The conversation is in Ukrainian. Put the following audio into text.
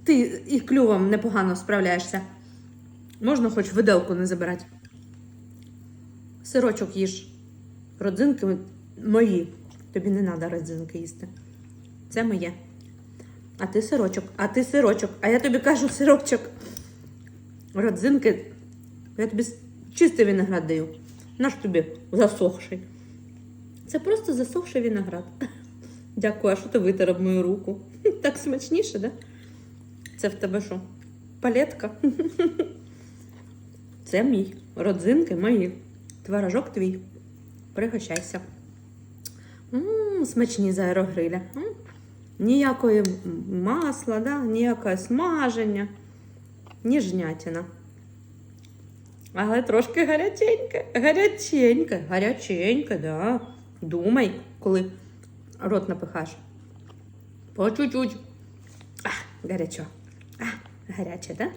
ти і клювом непогано справляєшся. Можна хоч виделку не забирати. Сирочок їж. Родзинки мої. Тобі не треба родзинки їсти. Це моє. А ти сирочок. А ти сирочок. А я тобі кажу сирочок. Родзинки. Я тобі чистий виноград даю. Наш тобі засохший. Це просто засохший виноград. Дякую, а що ти витер об мою руку? Так смачніше, да? Це в тебе що? Палетка? Це мій. Родзинки мої. Творожок твій. Пригощайся. Смачні з аерогриля. Ніякої масла, да? Ніякого смаження. Ніжнятина. Але трошки гаряченьке. Гаряченьке. Гаряченьке, да. Думай, коли рот напихаєш. По чуть-чуть. Гарячо. Гаряче, да?